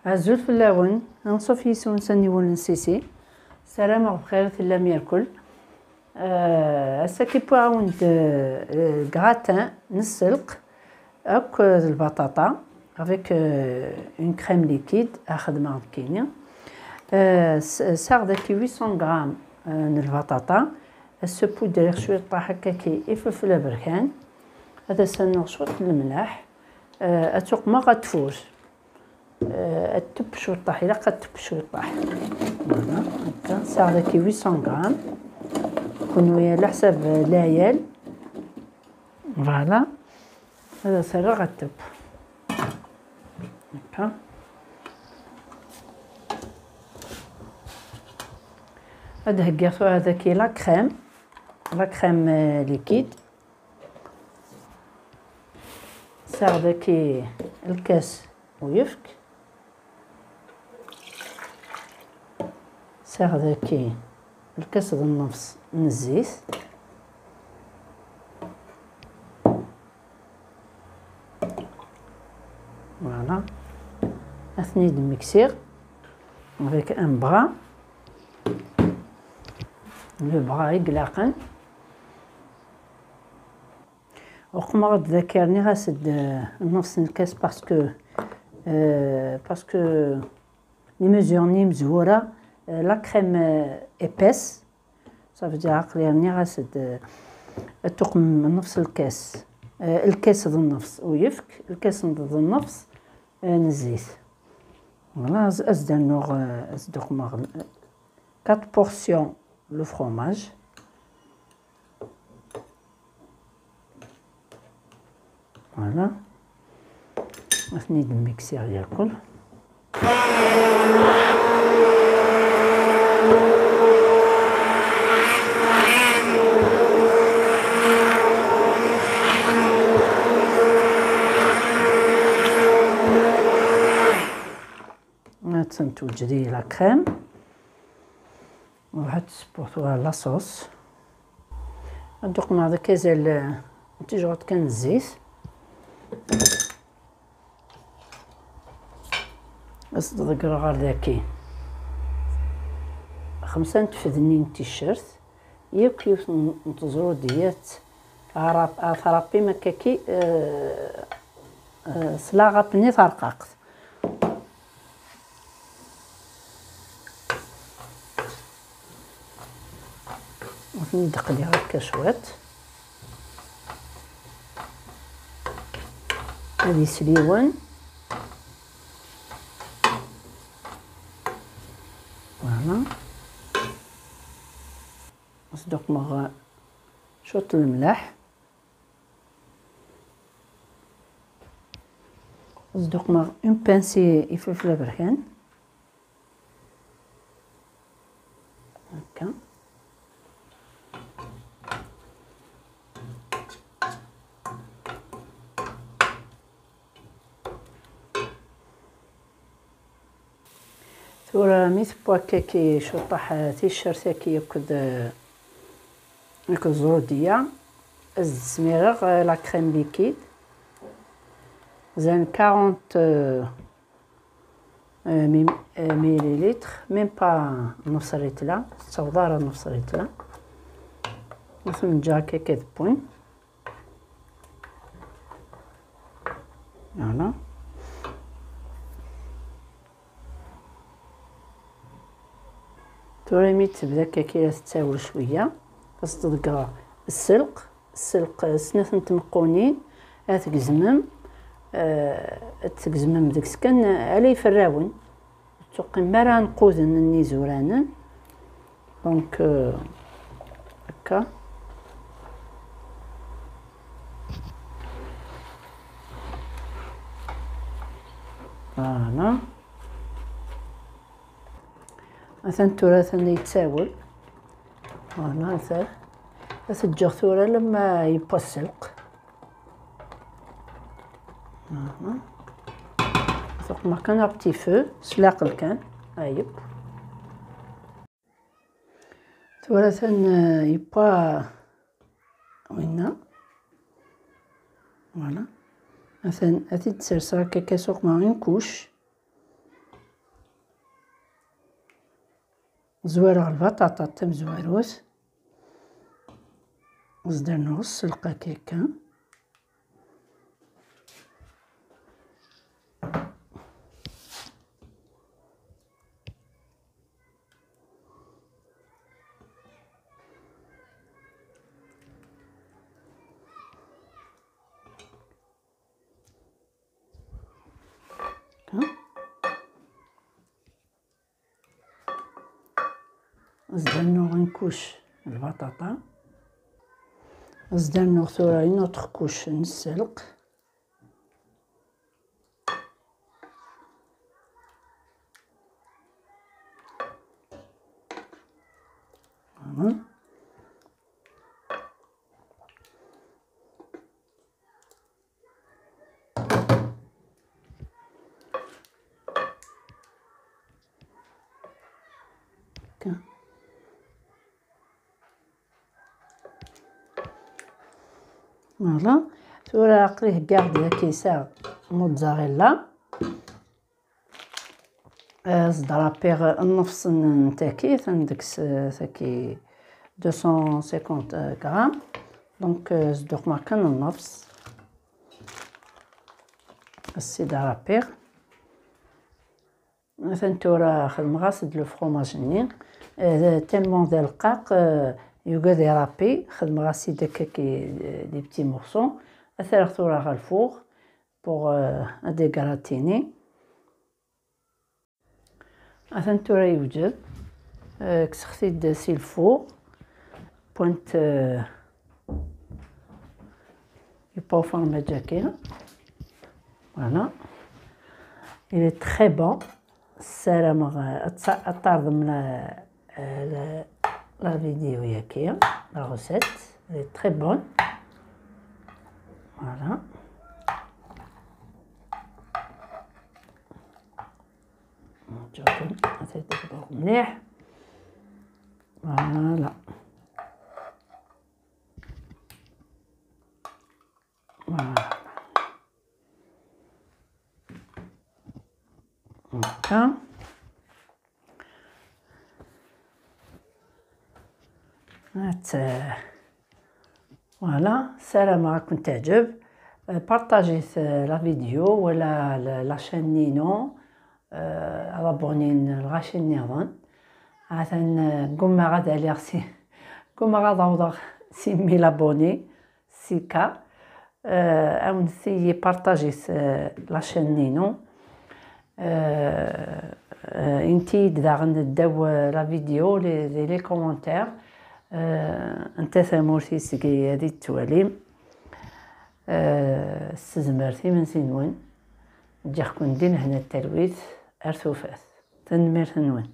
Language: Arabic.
عزول فلاون نصوف يسون سنيول نسيسي سلام بخير لا ميركل هسا كي باوند غراتان نسلق هاك البطاطا افيك اون كريم ليكيد اخدمها كينيا ساغ كي 800 غرام من البطاطا السبودر شويه طاح هكاكي يفلفل بركان هذا سنوغ شويه الملح اتوق ما غتفوز التب شو طاح الا قد تب شو طاح فوالا هكا ساغ كي 800 غرام كونوا يا على حساب العيال فوالا هذا سر غتب هكا هذا هكاثو هذا كي لا كريم ليكيد ساغ كي الكاس ويفك ساغ كي الكاس د النص من الزيت فوالا اثني ميكسير افيك ان بغا لو بغا يقلاقن وقما غد ذاكرني غاسد نص الكاس باسكو لي ميزورني مزوره لا كريم ايباس صافي ديال عقلي راني غاسد التقم نفس الكاس الكاس د النفس ويفك الكاس د النفس نزيت فوالا ازد نوغ ازدق مغ 4 بورسيون لو فروماج فوالا اثني الميكسير ياكل تنتوجدي لا كريم وواحد تسبورتوها لاصوص ندوق مع داك كازال تيجوط كان الزيت اصدق غير داكي 5 تفدنين تيشيرت ياكلو نتزرو ديات ثرابي مكاكي صلاغه بني ثرقاقت ندق ليها هكا شويت هادي سليون فوالا نصدق مغ شوط الملح نصدق مغ اون بانسي يفلفل بركان هكا ثورة ميت بواكاكي شطح تيشيرت كي ياكل زرودية الزميرغ لا كريم ليكيد زين 40 مليلتر ميم با نص ريتلا صودارة نص ريتلا مثل جاكي كيد بوين فوالا توريميت تبدا كي تساول شويه تصدق السلق سنة تمقونين تقزمم تقزمم داك السكن على يفراون تقيم مرا نقودن ني زورانن دونك هكا فوالا مثلا التراث اللي يتساول فوالا تجوغ ثورة لما يبقى السلق ثوق ما كان بتي فو سلاق الكان هايب ثورة يبقى وينا فوالا مثلا هاتي تسرسر هكاكا سوق مع اون كوش زويرة البطاطا تم زواروس درنا نص سلقة كيكا. درنا غير كوش البطاطا، درنا ثورة اون اوتر كوش نسلق. فوالا فوالا ثورة عقليه كاع دا كيسة موتزاريلا. زد رابيغ النفس نتاكي عندك ثاكي 250 غرام، دونك زدوك مكان النفس السيد رابيغ. مثلا تورا خدم غاسد لو فروماج تالمون ذا رقاق يقعد يرابي خدم غاسي داكاكي دي بتي مورسو. اثر ثورا غا الفوغ بوغ ادي غراتيني. مثلا تورا يوجد كسختي سي الفوغ بوينت يبقى فورما جاكيها. فوالا il est très bon. السلام أطارد من لا فيديو ياكيا لا غوسيت elle est très bonne. فوالا نشوفو تيطيبوه مليح. فوالا هكا. فوالا سلام راكم تعجب. بارطاجيت لا فيديو ولا لاشين نينو رابونين الغاشين نيظن عثن قوم غادا ليغسي قوم غادا وضغ 6000 لابوني سيكا. او نسيي بارطاجيت لاشين نينو انتي داغن داو لا فيديو لي كومونتير انت ثمورتي سكي هادي التواليم استزمرتي من سنوين نجيخكم دين هنا التلويث ارثوفاث تنمير ثنوين.